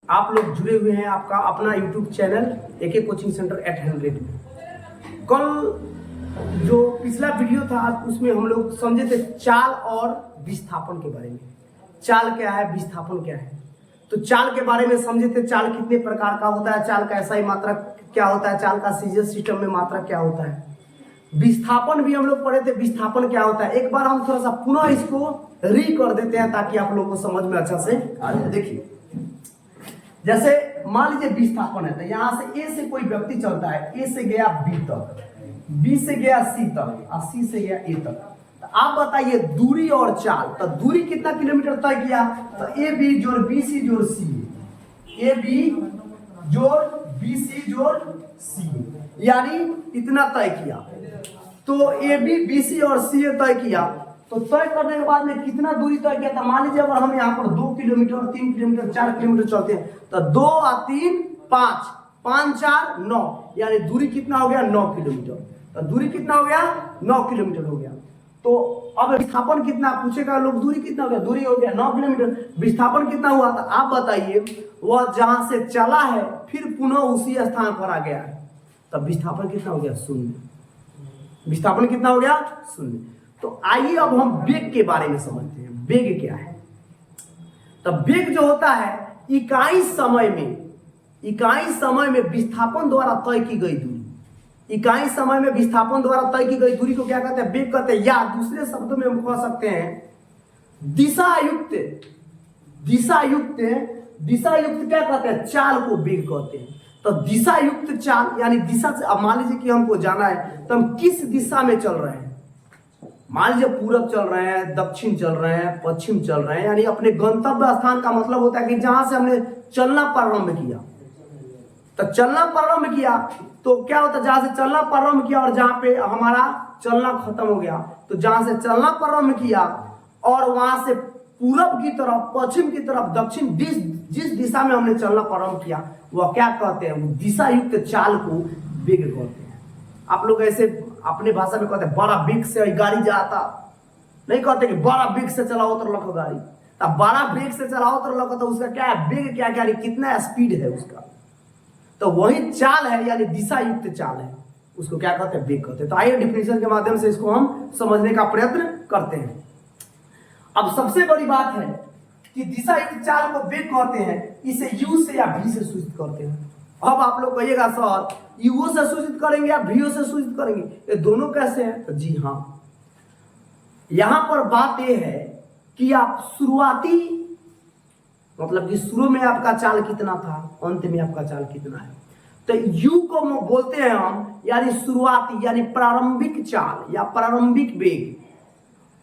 आप लोग जुड़े हुए हैं आपका अपना YouTube channel AK coaching centre 800 में। कल जो पिछला वीडियो था उसमें हम लोग समझे थे चाल और विस्थापन के बारे में। चाल क्या है, विस्थापन क्या है। तो चाल के बारे में समझे थे, चाल कितने प्रकार का होता है, चाल का SI मात्रा क्या होता है, चाल का सीजर सिस्टम में मात्रा क्या होता है। विस्थापन भी हम लोग पढ़े थे, विस्थापन क्या होता है। एक बार हम थोड़ा सा पुनः इसको री कर देते हैं ताकि आप लोगों को समझ में अच्छा से आ जाए। देखिए, जैसे मान लीजिए विस्थापन है, तो यहाँ से ए से कोई व्यक्ति चलता है, ए से गया बी तक, बी से गया सी तक और सी से गया ए तक। तो आप बताइए दूरी और चाल, तो दूरी कितना किलोमीटर तय किया, तो ए बी जोड़ बी सी जोड़ सी, ए बी जोड़ बी सी जोड़ सी, यानी इतना तय किया। तो ए बी बी सी और सी तय किया, तो तय करने के बाद में कितना दूरी तय किया था। मान लीजिए अगर हम यहाँ पर 2 किलोमीटर 3 किलोमीटर 4 किलोमीटर चलते हैं, तो 2 और 3 5, 5 4 9, यानी दूरी कितना हो गया 9 किलोमीटर। तो दूरी कितना हो गया 9 किलोमीटर हो गया। तो अब विस्थापन कितना पूछेगा लोग, दूरी कितना हो गया, दूरी हो गया 9 किलोमीटर। विस्थापन कितना हुआ था आप बताइए। वह जहां से चला है फिर पुनः उसी स्थान पर आ गया है, तब विस्थापन कितना हो गया 0। विस्थापन कितना हो गया 0। तो आइए अब हम वेग के बारे में समझते हैं। वेग क्या है। तो वेग जो होता है इकाई समय में विस्थापन द्वारा तय की गई दूरी। इकाई समय में विस्थापन द्वारा तय की गई दूरी को क्या कहते हैं, वेग कहते हैं। या दूसरे शब्दों में हम कह सकते हैं दिशायुक्त क्या कहते हैं, चाल को वेग कहते हैं। तो दिशायुक्त चाल यानी दिशा से, अब मान लीजिए कि हमको जाना है तो हम किस दिशा में चल रहे हैं। मान लीजिए पूरब चल रहे हैं, दक्षिण चल रहे हैं, पश्चिम चल रहे हैं, यानी अपने गंतव्य स्थान का मतलब होता है कि जहां से हमने चलना प्रारंभ किया। तो चलना प्रारंभ किया तो क्या होता है, जहां से चलना प्रारंभ किया और जहां पे हमारा चलना खत्म हो गया। तो जहां से चलना प्रारंभ किया और वहां से पूरब की तरफ, पश्चिम की तरफ, दक्षिण, जिस दिशा में हमने चलना प्रारंभ किया वह क्या कहते हैं, दिशा युक्त चाल को वेग कहते हैं। आप लोग ऐसे अपने भाषा में कहते हैं बड़ा वेग से गाड़ी जाता, नहीं कहते कि बड़ा वेग से चलाओ तो लखो गाड़ी। तब बड़ा वेग से चलाओ तो लखो, तो उसका क्या है, वेग क्या क्या कितना स्पीड है उसका। तो वही चाल है, यानी दिशा युक्त चाल है, उसको क्या कहते हैं, वेग कहते हैं। तो आइए डिफिनेशन के माध्यम से इसको हम समझने का प्रयत्न करते हैं। अब सबसे बड़ी बात है कि दिशा युक्त चाल को वेग कहते हैं, इसे यू से या भी से सूचित करते हैं। अब आप लोग कहिएगा सर यूओ से सूचित करेंगे या वीओ से सूचित करेंगे, ये दोनों कैसे हैं। तो जी हाँ, यहां पर बात यह है कि आप शुरुआती, मतलब कि शुरू में आपका चाल कितना था, अंत में आपका चाल कितना है। तो यू को बोलते हैं हम, यानी शुरुआती यानी प्रारंभिक चाल या प्रारंभिक वेग।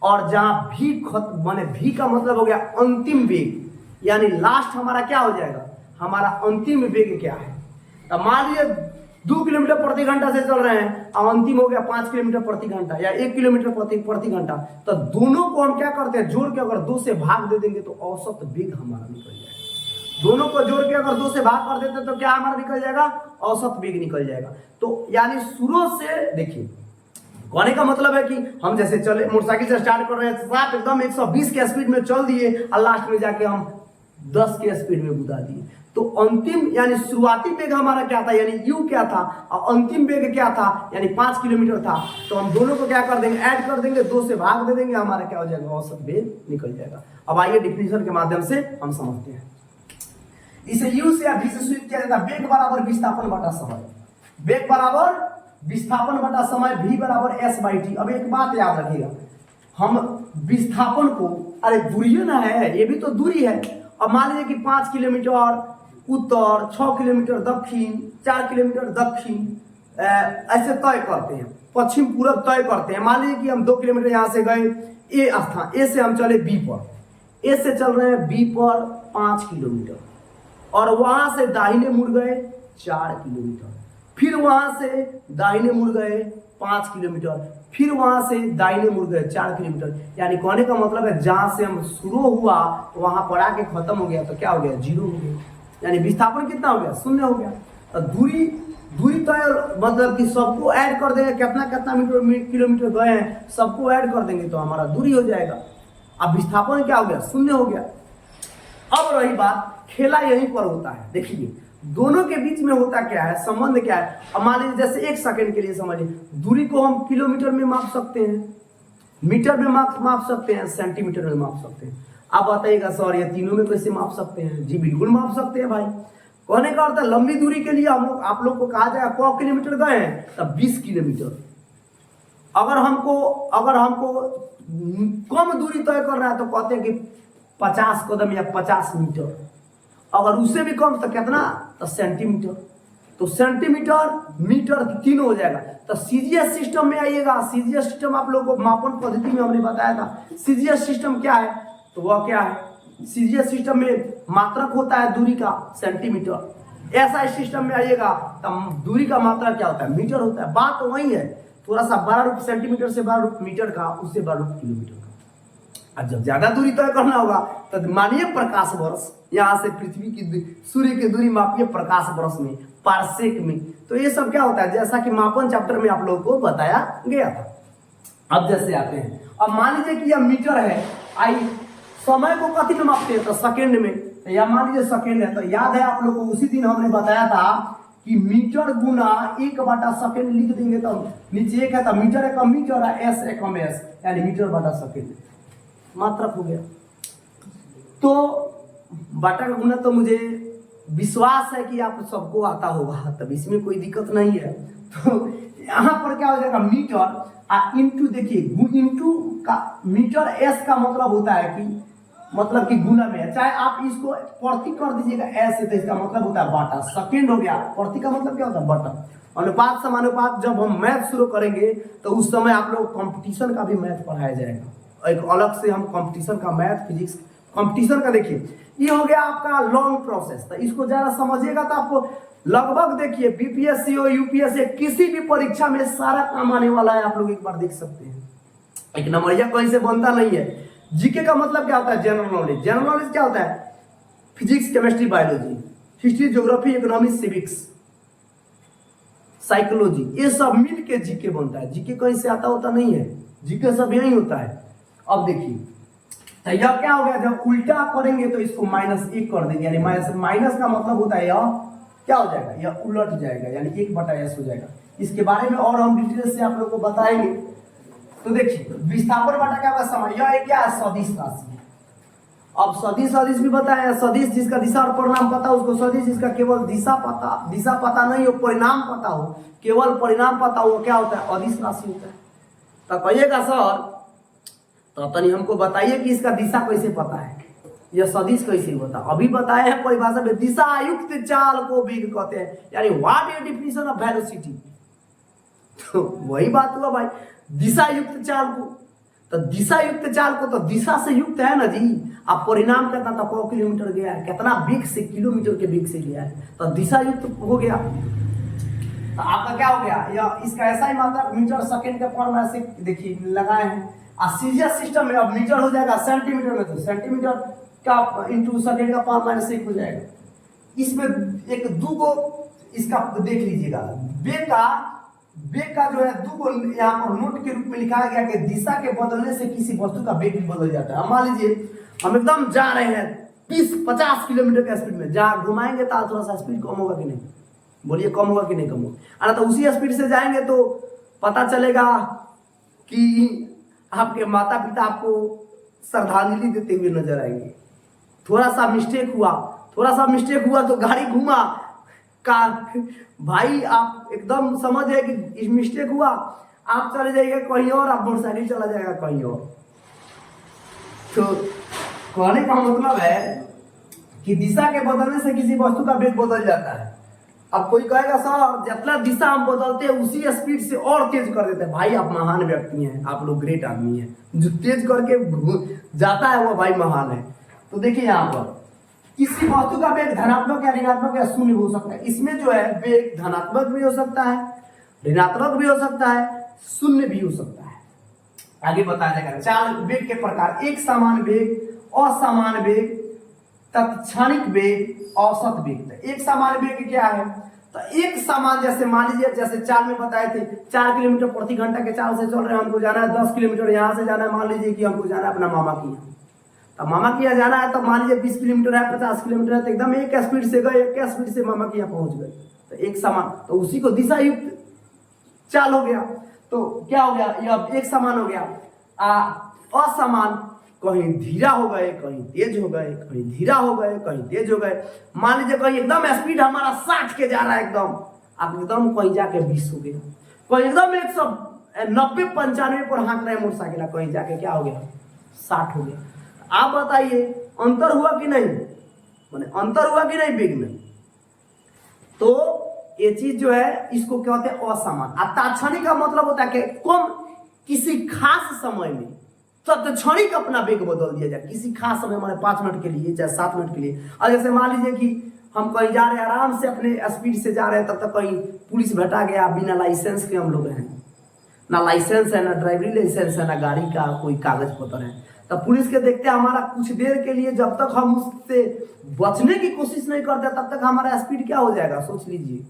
और जहां भी खत्म, माने भी का मतलब हो गया अंतिम वेग, यानी लास्ट हमारा क्या हो जाएगा, हमारा अंतिम वेग क्या है। तो मान लीजिए 2 किलोमीटर प्रति घंटा से चल रहे हैं और अंतिम हो गया 5 किलोमीटर प्रति घंटा या 1 किलोमीटर प्रति घंटा। तो दोनों को हम क्या करते हैं, जोड़ के अगर 2 से भाग दे देंगे तो औसत वेग हमारा निकल जाएगा। दोनों को जोड़ के अगर 2 से भाग कर देते तो क्या हमारा निकल जाएगा, औसत वेग निकल जाएगा। तो यानी शुरू से देखिए, कहने का मतलब है कि हम जैसे चले, मोटरसाइकिल से स्टार्ट कर रहे हैं, साथ एकदम 120 के स्पीड में चल दिए और लास्ट में जाके हम 10 के स्पीड में बुला दिए। तो अंतिम यानी शुरुआती वेग हमारा क्या था, यानी यू क्या था, और अंतिम वेग क्या था, यानी 5 किलोमीटर था। तो हम दोनों को क्या कर देंगे, ऐड कर देंगे, 2 से भाग दे देंगे, हमारा क्या हो जाएगा, औसत वेग निकल जाएगा। अब आइए डिफिनेशन के माध्यम से हम समझते हैं। इसे यू से या भी से सूचित किया जाता है, वेग बराबर विस्थापन बटा समय। वेग बराबर विस्थापन बटा समय, v बराबर s/t। अब एक बात याद रखिएगा, हम विस्थापन को, अरे दूरी ना है, ये भी तो दूरी है। अब मान लीजिए कि 5 किलोमीटर उत्तर, 6 किलोमीटर दक्षिण, 4 किलोमीटर दक्षिण, ऐसे तय करते हैं, पश्चिम पूरब तय करते हैं। मान लीजिए कि हम 2 किलोमीटर यहाँ से गए ए स्थान, ए से हम चले बी पर, ए से चल रहे हैं बी पर 5 किलोमीटर और वहां से दाहिने मुड़ गए 4 किलोमीटर, फिर वहां से दाहिने मुड़ गए 5 किलोमीटर, फिर वहां से दाहिने मुड़ गए 4 किलोमीटर। यानी कहने का मतलब है जहां से हम शुरू हुआ वहां पर आके खत्म हो गया, तो क्या हो गया, 0 हो गया। यानी विस्थापन कितना हो गया, 0 हो गया। तो दूरी तय मतलब कि सबको ऐड कर देंगे, कितना किलोमीटर गए हैं सबको ऐड कर देंगे तो हमारा दूरी हो जाएगा। अब विस्थापन क्या हो गया, 0 हो गया। अब रही बात खेला यहीं पर होता है। देखिए दोनों के बीच में होता क्या है, संबंध क्या है। अब मान लीजिए जैसे 1 सेकंड के लिए समझिए, दूरी को हम किलोमीटर में माप सकते हैं, मीटर में माप सकते हैं, सेंटीमीटर में माप सकते हैं। आप बताइएगा सर ये तीनों में कैसे माप सकते हैं? जी बिल्कुल माप सकते हैं भाई। कहने का अर्थ है लंबी दूरी के लिए हम लोग आप लोग को कहा जाएगा 100 किलोमीटर गए हैं तब 20 किलोमीटर। अगर हमको कम दूरी तय करना है तो कहते हैं कि 50 कदम या 50 मीटर। अगर उससे भी कम तो कितना, तो सेंटीमीटर। तो सेंटीमीटर मीटर तीनों हो जाएगा। तो सीजीएस सिस्टम में आइएगा। सीजीएस सिस्टम आप लोगों को मापन पद्धति में हमने बताया था। सीजीएस सिस्टम क्या है, तो वह क्या है, सीजीएस सिस्टम में मात्रक होता है दूरी का सेंटीमीटर। एसआई सिस्टम में आइएगा तो दूरी का मात्रक क्या होता है, मीटर होता है। बात तो वही है, थोड़ा सा बड़ा रूप सेंटीमीटर से बड़ा रूप मीटर का, उससे बड़ा रूप किलोमीटर का। अब जब ज्यादा दूरी तय करना होगा तो मानिए प्रकाश वर्ष, यहाँ से पृथ्वी की सूर्य की दूरी मापिए प्रकाश वर्ष में, पारसेक में। तो ये सब क्या होता है, जैसा कि मापन चैप्टर में आप लोगों को बताया गया था। अब जैसे आते हैं, अब मान लीजिए कि यह मीटर है, आई समय को कथी में मापते हैं, तो सेकेंड में। तो यह मान लीजिए सेकेंड है, तो याद है आप लोग को उसी दिन हमने बताया था कि मीटर गुना 1/सेकेंड लिख देंगे तो नीचे 1 है तो मीटर एक मीटर है, एस एक एस, यानी मीटर बटा सेकेंड मात्रक हो गया। तो बटा का गुना तो मुझे विश्वास है कि आप सबको आता होगा, तब इसमें कोई दिक्कत नहीं है। तो यहाँ पर क्या हो जाएगा, मीटर इंटू, देखिए इंटू का मीटर एस का मतलब होता है कि गुना में है। चाहे आप इसको प्रति कर दीजिएगा एस से, तो इसका मतलब होता है बटा। सेकेंड हो गया, प्रति का मतलब क्या होता है, बटा। अनुपात समानुपात जब हम मैथ शुरू करेंगे तो उस समय आप लोग कंपटीशन का भी मैथ पढ़ाया जाएगा। एक अलग से हम कंपटीशन का मैथ, फिजिक्स कंपटीशन का, देखिए ये हो गया आपका लॉन्ग प्रोसेस। तो इसको जरा समझिएगा तो आपको लगभग, देखिए बीपीएससी हो यूपीएससी किसी भी परीक्षा में सारा काम आने वाला है। आप लोग एक बार देख सकते हैं, एक नंबरिया कहीं से बनता नहीं है। जीके का मतलब क्या होता है, जनरल नॉलेज। जनरल नॉलेज क्या होता है, physics chemistry biology, history geography economics civics psychology, ये सब मिल के जीके बनता है। जीके कहीं से आता होता नहीं है, जीके सब यही होता है। अब देखिए तो यह क्या हो गया, जब उल्टा करेंगे तो इसको -1 कर देंगे, यानी माइनस का मतलब होता है यह क्या हो जाएगा, यह उलट जाएगा, यानी 1/s हो जाएगा। इसके बारे में और हम डिटेल से आप लोग को बताएंगे। तो देखिए विस्थापन बटा क्या होगा, समय, यह क्या है, सदिश राशि है। अब सदिश भी बताया, सदिश जिसका दिशा और परिणाम पता हो उसको सदिश, जिसका केवल दिशा पता नहीं हो, परिणाम पता हो, केवल परिणाम पता हो, क्या होता है, अदिश राशि होता है। तो कहिएगा सर तो तनी हमको बताइए कि इसका दिशा कैसे पता है, यह सदिश कैसे होता है। अभी बताया है परिभाषा में, दिशा युक्त चाल को वेग कहते हैं, यानी what is definition of velocity. तो वही बात हुआ भाई, दिशा युक्त चाल को, तो दिशा युक्त चाल को तो दिशा से युक्त है ना जी। आप परिणाम कितना था, 100 किलोमीटर गया है, कितना वेग से, किलोमीटर के वेग से गया है, तो दिशा युक्त हो गया। तो आपका क्या हो गया, यह इसका ऐसा ही मात्रा मीटर सेकेंड का फॉर्मूला से देखिए लगाए हैं। सीजीएस सिस्टम में अब मीटर हो जाएगा सेंटीमीटर में, तो सेंटीमीटर का इंटू सेकेंड का पावर -1 हो जाएगा। इसमें एक दो को इसका देख लीजिएगा, वेग का जो है दो को यहाँ पर नोट के रूप में लिखा गया कि दिशा के बदलने से किसी वस्तु का वेग भी बदल जाता है। मान लीजिए हम एकदम जा रहे हैं 20-50 किलोमीटर के स्पीड में, जहाँ घुमाएंगे तो थोड़ा सा स्पीड कम होगा कि नहीं, बोलिए कम होगा कि नहीं कम होगा। तो उसी स्पीड से जाएंगे तो पता चलेगा कि आपके माता पिता आपको श्रद्धांजलि देते हुए नजर आएंगे। थोड़ा सा मिस्टेक हुआ तो गाड़ी घुमा का भाई, आप एकदम समझ है कि मिस्टेक हुआ, आप चले जाइएगा कहीं और, आप मोटरसाइकिल चला जाएगा कहीं और। तो कहने का मतलब है कि दिशा के बदलने से किसी वस्तु का वेग बदल जाता है। अब कोई कहेगा सर जितना दिशा हम बदलते हैं उसी स्पीड से और तेज कर देते हैं। भाई आप महान व्यक्ति हैं, आप लोग ग्रेट आदमी हैं, जो तेज करके जाता है वो भाई महान है। तो देखिए यहाँ पर किसी वस्तु का वेग धनात्मक या ऋणात्मक या शून्य हो सकता है। इसमें जो है वेग धनात्मक भी हो सकता है, ऋणात्मक भी हो सकता है, शून्य भी हो सकता है। आगे बताया जाएगा। चाल वेग के प्रकार, एक समान वेग, असामान्य वेग, तत्क्षणिक वेग, औसत वेग। एक समान वेग क्या है, तो एक समान, जैसे मान लीजिए जैसे चाल में बताए थे 4 किलोमीटर प्रति घंटा के चाल से चल रहे हैं, हमको जाना है 10 किलोमीटर, यहाँ से जाना है मान लीजिए कि हमको जाना है अपना मामा की यहाँ, तो मामा के यहाँ जाना है तो मान लीजिए 20 किलोमीटर है, 50 किलोमीटर है, तो एकदम एक स्पीड से गए, एक स्पीड से मामा के यहाँ पहुंच गए, तो एक समान, तो उसी को दिशा युक्त चाल हो गया। तो क्या हो गया, ये अब एक समान हो गया। असमान, कहीं धीरा हो गए, कहीं तेज हो गए, कहीं धीरा हो गए, कहीं तेज हो गए। मान लीजिए कहीं एकदम स्पीड हमारा 60 के जा रहा है, एकदम आप एकदम कहीं जाके 20 हो गया, कहीं एकदम 190 95 पर हाँक रहे मोटरसाइकिल, कहीं जाके क्या हो गया 60 हो गया। आप बताइए अंतर हुआ कि नहीं, माने अंतर हुआ कि नहीं वेग में। तो ये चीज जो है इसको क्या होता है असमान। तात्क्षणिक का मतलब होता है कि कम किसी खास समय में तत्क्षणिक अपना वेग बदल दिया जाए, किसी खास समय माने 5 मिनट के लिए चाहे 7 मिनट के लिए। और जैसे मान लीजिए कि हम कहीं जा रहे हैं, आराम से अपने स्पीड से जा रहे हैं, तब तक कहीं पुलिस भेटा गया, बिना लाइसेंस के हम लोग हैं, ना लाइसेंस है, ना ड्राइवरी लाइसेंस है, ना गाड़ी का कोई कागज पत्र है, तब पुलिस के देखते हमारा कुछ देर के लिए जब तक हम उससे बचने की कोशिश नहीं करते तब तक हमारा स्पीड क्या हो जाएगा, सोच लीजिए।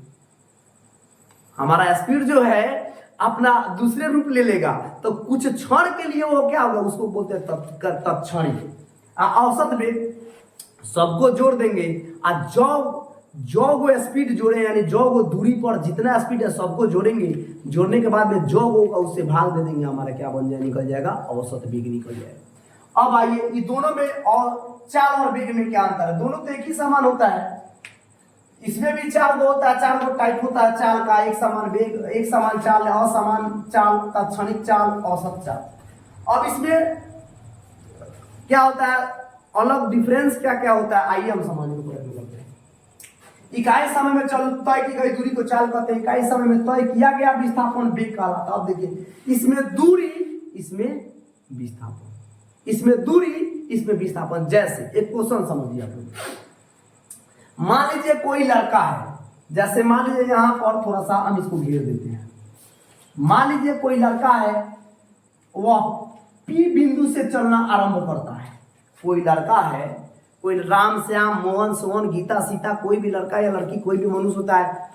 हमारा स्पीड जो है अपना दूसरे रूप ले लेगा, तो कुछ क्षण के लिए वो क्या होगा, उसको बोलते हैं तत्क्षणिक। औसत वेग सबको जोड़ देंगे, जो वो स्पीड जोड़े, यानी जो वो दूरी पर जितना स्पीड है सबको जोड़ेंगे, जोड़ने के बाद में जो होगा उससे भाग दे देंगे, हमारा क्या बन जाए, निकल जाएगा औसत वेग निकल जाएगा। अब आइए ये दोनों में और चाल और वेग में क्या अंतर है, दोनों तो एक ही समान होता है, इसमें भी 4 गो होता है, 4 गो टाइप होता है चाल का, एक समान वेग, एक समान चाल, असमान चाल, तात्क्षणिक चाल, औसत चाल। अब इसमें क्या होता है, अलग डिफरेंस क्या क्या होता है, आइए हम समझने का प्रयत्न करते हैं। इकाई समय में चल तय की गई दूरी को चाल कहते हैं, इकाई समय में तय किया गया विस्थापन वेग कहलाता है। अब देखिए इसमें दूरी, इसमें विस्थापन, इसमें दूरी, इसमें विस्थापन। जैसे एक क्वेश्चन समझिए आप लोग, मान लीजिए कोई लड़का है, जैसे मान लीजिए यहां पर थोड़ा सा हम इसको घेर देते हैं, मान लीजिए कोई लड़का है, वह P बिंदु से चलना आरंभ करता है। कोई लड़का है, कोई राम श्याम मोहन सोहन गीता सीता, कोई भी लड़का या लड़की, कोई भी मनुष्य होता है,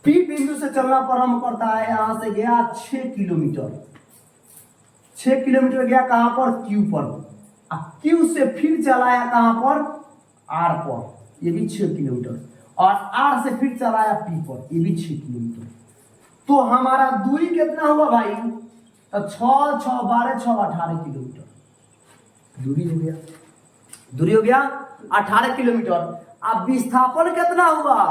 P बिंदु से चलना प्रारंभ करता है। यहां से गया 6 किलोमीटर, 6 किलोमीटर गया कहां पर, Q पर, Q से फिर चलाया कहां पर, R पर, ये भी 6 किलोमीटर, और R से फिर चलाया P पर, ये भी 6 किलोमीटर। तो हमारा दूरी कितना हुआ भाई, तो 6 6 12 6 18 किलोमीटर दूरी हो गया, दूरी हो गया 18 किलोमीटर। अब विस्थापन कितना हुआ,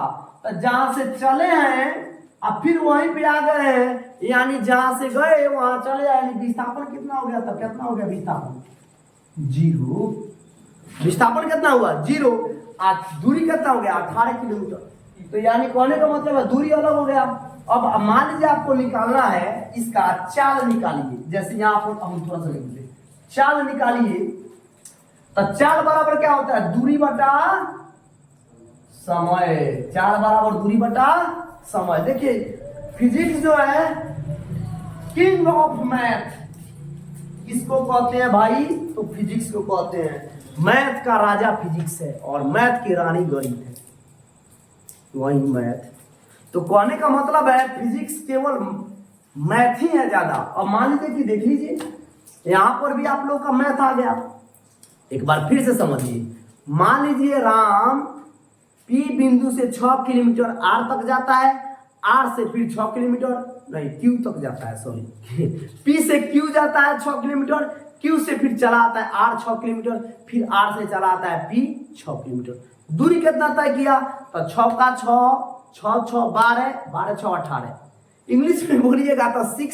तो जहां से चले हैं अब फिर वहीं पे आ गए हैं, यानी जहां से गए वहां चले, यानी विस्थापन कितना हो गया, तब कितना हो गया विस्थापन, 0। विस्थापन कितना हुआ, 0। आज दूरी कितना हो गया, 18 किलोमीटर। तो यानी कहने का मतलब है दूरी अलग हो गया। अब मान लीजिए आपको निकालना है इसका चाल निकालिए, जैसे यहाँ पर हम थोड़ा सा लिख दें, चाल निकालिए, तो चाल बराबर क्या होता है, दूरी बटा समय, चाल बराबर दूरी बटा समय। देखिए फिजिक्स जो है किंग ऑफ मैथ, किसको कहते हैं भाई, तो फिजिक्स को कहते हैं। मैथ का राजा फिजिक्स है और मैथ की रानी गणित है, वही मैथ। तो कहने का मतलब है फिजिक्स केवल मैथ ही है ज्यादा। और मान लीजिए कि देख लीजिए यहां पर भी आप लोग का मैथ आ गया, एक बार फिर से समझिए। मान लीजिए राम P बिंदु से 6 किलोमीटर R तक जाता है, R से फिर 6 किलोमीटर नहीं Q तक जाता है, सॉरी P से Q जाता है 6 किलोमीटर, Q से फिर चला आता है R 6 किलोमीटर, फिर R से चला आता है P 6 किलोमीटर। दूरी कितना तय किया, तो 6 का 6 6 6 12 12 6 18, इंग्लिश में बोलिएगा तो 6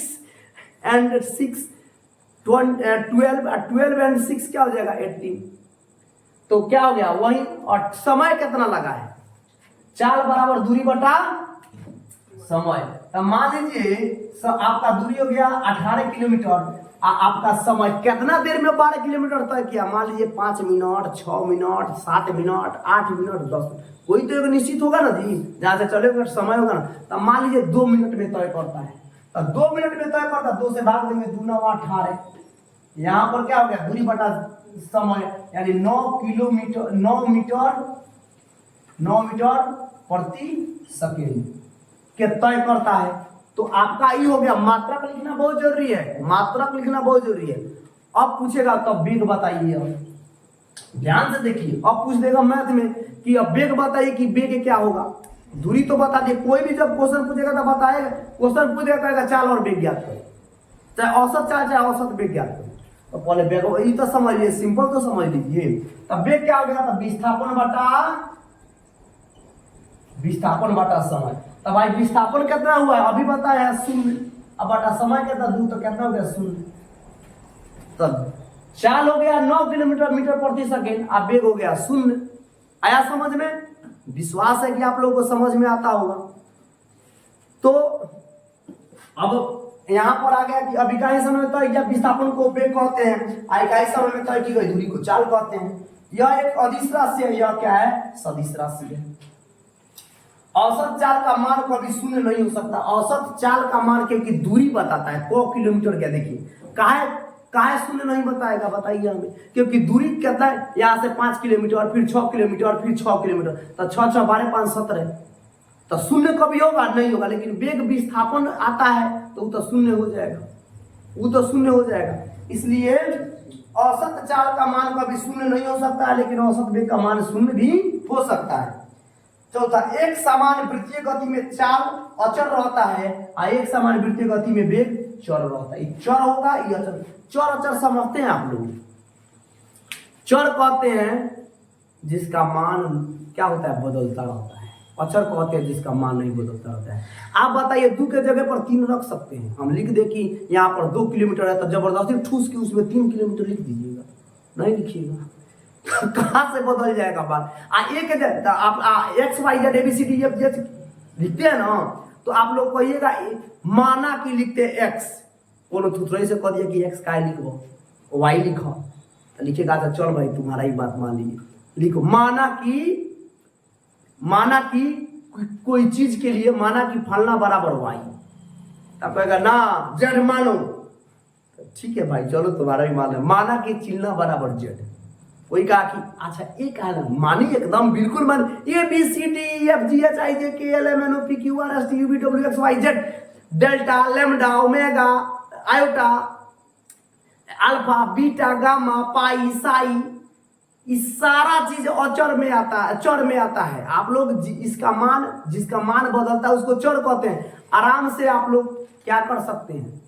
and 6 12 and 6 क्या हो जाएगा 18। तो क्या हो गया वही, और समय कितना लगा है, चाल बराबर दूरी बटा समय। तो मान लीजिए आपका दूरी हो गया 18 किलोमीटर, आपका समय कितना देर में 12 किलोमीटर तय किया, मान लीजिए 5 minute 6 minute 7 minute 8 minute 10 minute, कोई तो एक निश्चित होगा ना जी, जहां से चलेगा समय होगा ना। तो मान लीजिए 2 मिनट में तय करता है, तो 2 मिनट में तय करता है, 2 से भाग देंगे 2 9 18, यहाँ पर क्या हो गया दूरी बटा समय, यानी 9 किलोमीटर 9 मीटर प्रति सेकेंड के तय करता है। तो आपका ये हो गया, मात्रक लिखना बहुत जरूरी है, मात्रक लिखना बहुत जरूरी है। अब पूछेगा तब वेग बताइए। ध्यान से देखिए, अब पूछ देगा मैथ में कि अब वेग बताइए कि वेग क्या होगा। दूरी तो बता दिए, कोई भी जब क्वेश्चन पूछेगा तो बताएगा, क्वेश्चन पूछेगा कहेगा चाल और वेग ज्ञात करें, चाहे औसत चाल चाहे औसत वेग ज्ञात करें। तो पहले वेग ये तो समझ लीजिए, सिंपल तो समझ लीजिए। तब वेग क्या हो गया, तब विस्थापन बटा समय। तब भाई विस्थापन कितना हुआ है अभी बताया 0, अब बटा समय कितना दूर, तो कितना हो गया 0। तब चाल हो गया 9 किलोमीटर मीटर प्रति सेकेंड, अब वेग हो गया 0। आया समझ में? विश्वास है कि आप लोगों को समझ में आता होगा। तो अब यहां पर आ गया कि अब इकाई समय में तय किया विस्थापन को वेग कहते हैं, इकाई समय में तय की गई दूरी को चाल कहते हैं। यह एक अदिश राशि है, यह क्या है, सदिश राशि है। औसत चाल का मान कभी शून्य नहीं हो सकता। औसत चाल का मान क्योंकि दूरी बताता है, 100 किलोमीटर क्या, देखिए काहे शून्य नहीं बताएगा, बताइए हमें। क्योंकि दूरी कहता है यहाँ से 5 किलोमीटर, फिर 6 किलोमीटर, फिर 6 किलोमीटर, तो 6 6 12 5 17, तो शून्य कभी होगा नहीं होगा। लेकिन वेग विस्थापन आता है तो वो तो शून्य हो जाएगा, वो तो शून्य हो जाएगा। इसलिए औसत चाल का मान कभी शून्य नहीं हो सकता है, लेकिन औसत वेग का मान शून्य भी हो सकता है। चौथा, एक समान वृत्तीय गति में चाल अचर रहता है और एक समान वृत्तीय गति में वेग चर रहता है। चर होगा ये अचर। चर अचर समझते हैं आप लोग? चर कहते हैं जिसका मान क्या होता है, बदलता रहता है। अचर कहते हैं जिसका मान नहीं बदलता रहता है। आप बताइए 2 के जगह पर 3 रख सकते हैं, हम लिख दे कि यहाँ पर 2 किलोमीटर है तो जबरदस्ती ठूस के उसमें 3 किलोमीटर लिख दीजिएगा, नहीं लिखिएगा। कहां से बदल जाएगा बात। एक आप x Y z a b c d f g लिखते हैं ना, तो आप लोग कहिएगा माना कि लिखते एक्स, कोनो थुथरई से कह दिया कि एक्स का लिखो, वाई लिखो, तो लिखेगा तो चल भाई तुम्हारा ही बात मान लीजिए, लिखो माना कि कोई चीज के लिए माना कि फलना बराबर वाई, तब कहेगा ना जेड मानो, ठीक है भाई चलो तुम्हारा ही मान है, माना कि चिल्ला बराबर जेड। वही कहा कि अच्छा एक है ना, मानी एकदम बिल्कुल मान A B C D F G H I J K L M N O P Q R S T U V W X Y Z, delta lambda omega iota alpha beta gamma pi psi, इस सारा चीज अचर में आता है, चर में आता है। आप लोग इसका मान, जिसका मान बदलता है उसको चर कहते हैं। आराम से आप लोग क्या कर सकते हैं,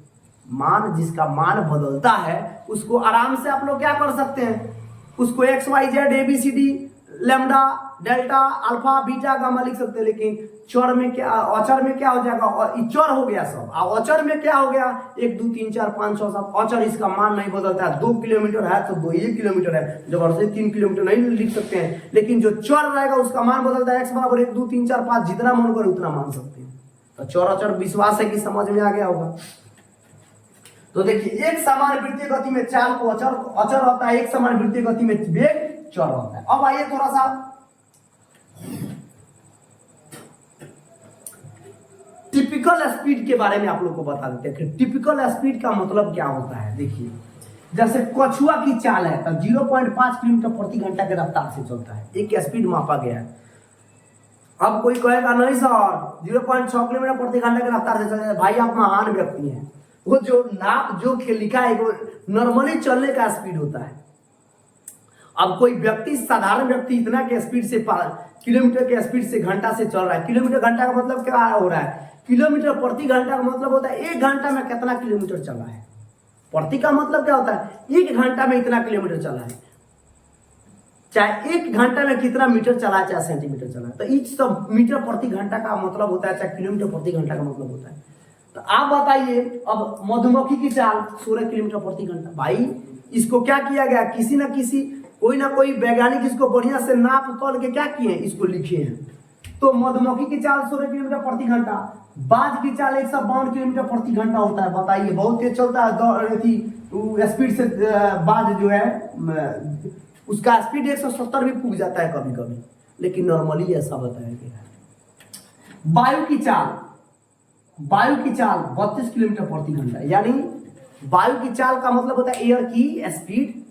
मान जिसका मान बदलता है उसको आराम से आप लोग क्या कर सकते हैं, उसको x Y z a B C d lambda delta alpha beta gamma लिख सकते हैं। लेकिन चर में क्या, अचर में क्या हो जाएगा, चर हो गया सब। और अचर में क्या हो गया, 1 2 3 4 5 6 7, अचर इसका मान नहीं बदलता है। 2 किलोमीटर है तो 1 किलोमीटर है, जबरदस्ती 3 किलोमीटर नहीं लिख सकते हैं। लेकिन जो चर रहेगा उसका मान बदलता है, एक्स बराबर 1 2 3 4 5, जितना मन करे उतना मान सकते हैं। तो चर अचर विश्वास है कि समझ में आ गया होगा। तो देखिए एक समान वृत्तीय गति में चाल को अचर होता है, एक समान वृत्तीय गति में वेग चर होता है। अब आइए थोड़ा सा टिपिकल स्पीड के बारे में आप लोग को बता देते हैं कि टिपिकल स्पीड का मतलब क्या होता है। देखिए जैसे कछुआ की चाल है तब 0.5 किलोमीटर प्रति घंटा के रफ्तार से चलता है, एक स्पीड मापा गया है। अब कोई कहेगा नहीं सर 0.6 किलोमीटर प्रति घंटा के रफ्तार से चलता है, भाई आप महान व्यक्ति हैं। वो जो नाप जो लिखा है वो नॉर्मली चलने का स्पीड होता है। अब कोई व्यक्ति, साधारण व्यक्ति इतना के स्पीड से किलोमीटर के स्पीड से घंटा से चल रहा है। किलोमीटर घंटा का मतलब क्या हो रहा है, किलोमीटर प्रति घंटा का मतलब होता है 1 घंटा में कितना किलोमीटर चला है। प्रति का मतलब क्या होता है, 1 घंटा में इतना किलोमीटर चला है, चाहे 1 घंटा में कितना मीटर चला है, चाहे सेंटीमीटर चला है। तो इच सब मीटर प्रति घंटा का मतलब होता है, चाहे किलोमीटर प्रति घंटा का मतलब होता है। तो आप बताइए अब मधुमक्खी की चाल 16 किलोमीटर प्रति घंटा। भाई इसको क्या किया गया, किसी ना किसी कोई ना कोई वैज्ञानिक इसको बढ़िया से नाप तोल के क्या किए, इसको लिखे हैं। तो मधुमक्खी की चाल 16 किलोमीटर प्रति घंटा, बाज की चाल 152 किलोमीटर प्रति घंटा होता है। बताइए बहुत तेज चलता है स्पीड से, बाज जो है उसका स्पीड 170 भी पूग जाता है कभी कभी, लेकिन नॉर्मली ऐसा बताया गया है। वायु की चाल 32 किलोमीटर प्रति घंटा, यानी वायु की चाल का मतलब होता है एयर की स्पीड,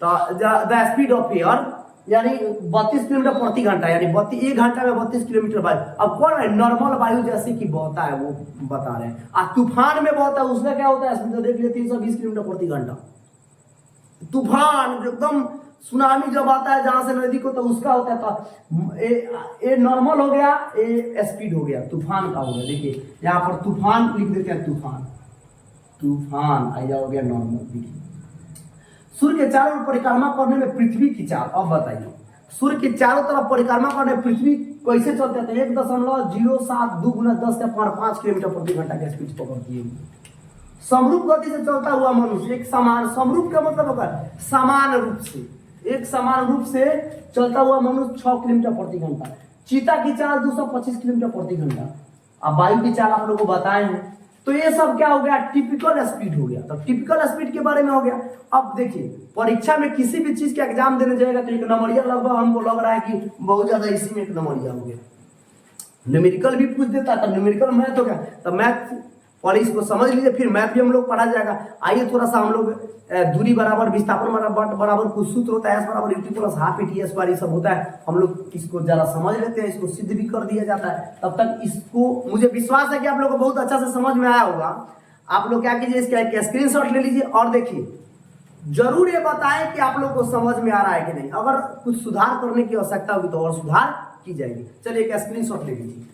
तो द स्पीड ऑफ एयर, यानी 32 किलोमीटर प्रति घंटा, यानी 1 घंटा में 32 किलोमीटर वायु। अब कौन है, नॉर्मल वायु जैसे कि बहता है वो बता रहे हैं। और तूफान में बहता है उसका क्या होता है, स्पीड तो देख लिया 320 किलोमीटर प्रति घंटा। तूफान एकदम सुनामी जब आता है जहां से नदी को, तो उसका होता है, तो ए नॉर्मल हो गया, ए स्पीड हो गया, तूफान का हो गया। देखिए यहाँ पर तूफान लिख देते हैं, तूफान, तूफान आया हो गया नॉर्मल। देखिए सूर्य के चारों ओर परिक्रमा करने में पृथ्वी की चाल, अब बताइए सूर्य के चारों तरफ परिक्रमा करने में पृथ्वी कैसे चलते थे? 1.07 2 × 10⁵ किलोमीटर प्रति घंटा के स्पीड पकड़ती है। समरूप गति से चलता हुआ मनुष्य, एक समान, समरूप का मतलब होगा समान रूप से, एक समान रूप से चलता हुआ मनुष्य 6 किलोमीटर प्रति घंटा। चीता की चाल 225 किलोमीटर प्रति घंटा। अब वायु की चाल आप लोगों को बताए हैं। तो ये सब क्या हो गया? टिपिकल स्पीड हो गया। तो टिपिकल स्पीड के बारे में हो गया। अब देखिए परीक्षा में किसी भी चीज का एग्जाम देने जाएगा तो एक नंबरिया लगभग हमको लग रहा है कि बहुत ज्यादा इसी में एक नंबरिया हो गया। न्यूमेरिकल भी पूछ देता है, तो न्यूमेरिकल मैथ हो गया। तो मैथ पहले इसको समझ लीजिए, फिर मैथ भी हम लोग पढ़ा जाएगा। आइए थोड़ा सा हम लोग दूरी बराबर विस्थापन बराबर कुछ सूत्र होता है, एस बराबर UT plus half ET square, ये सब होता है। हम लोग इसको जरा समझ लेते हैं, इसको सिद्ध भी कर दिया जाता है। तब तक इसको मुझे विश्वास है कि आप लोग को बहुत अच्छा से समझ में आया होगा। आप लोग क्या कीजिए, इसका एक स्क्रीनशॉट ले लीजिए और देखिए, जरूर ये बताएं कि आप लोग को समझ में आ रहा है कि नहीं। अगर कुछ सुधार करने की आवश्यकता होगी तो और सुधार की जाएगी। चलिए एक स्क्रीनशॉट ले लीजिए।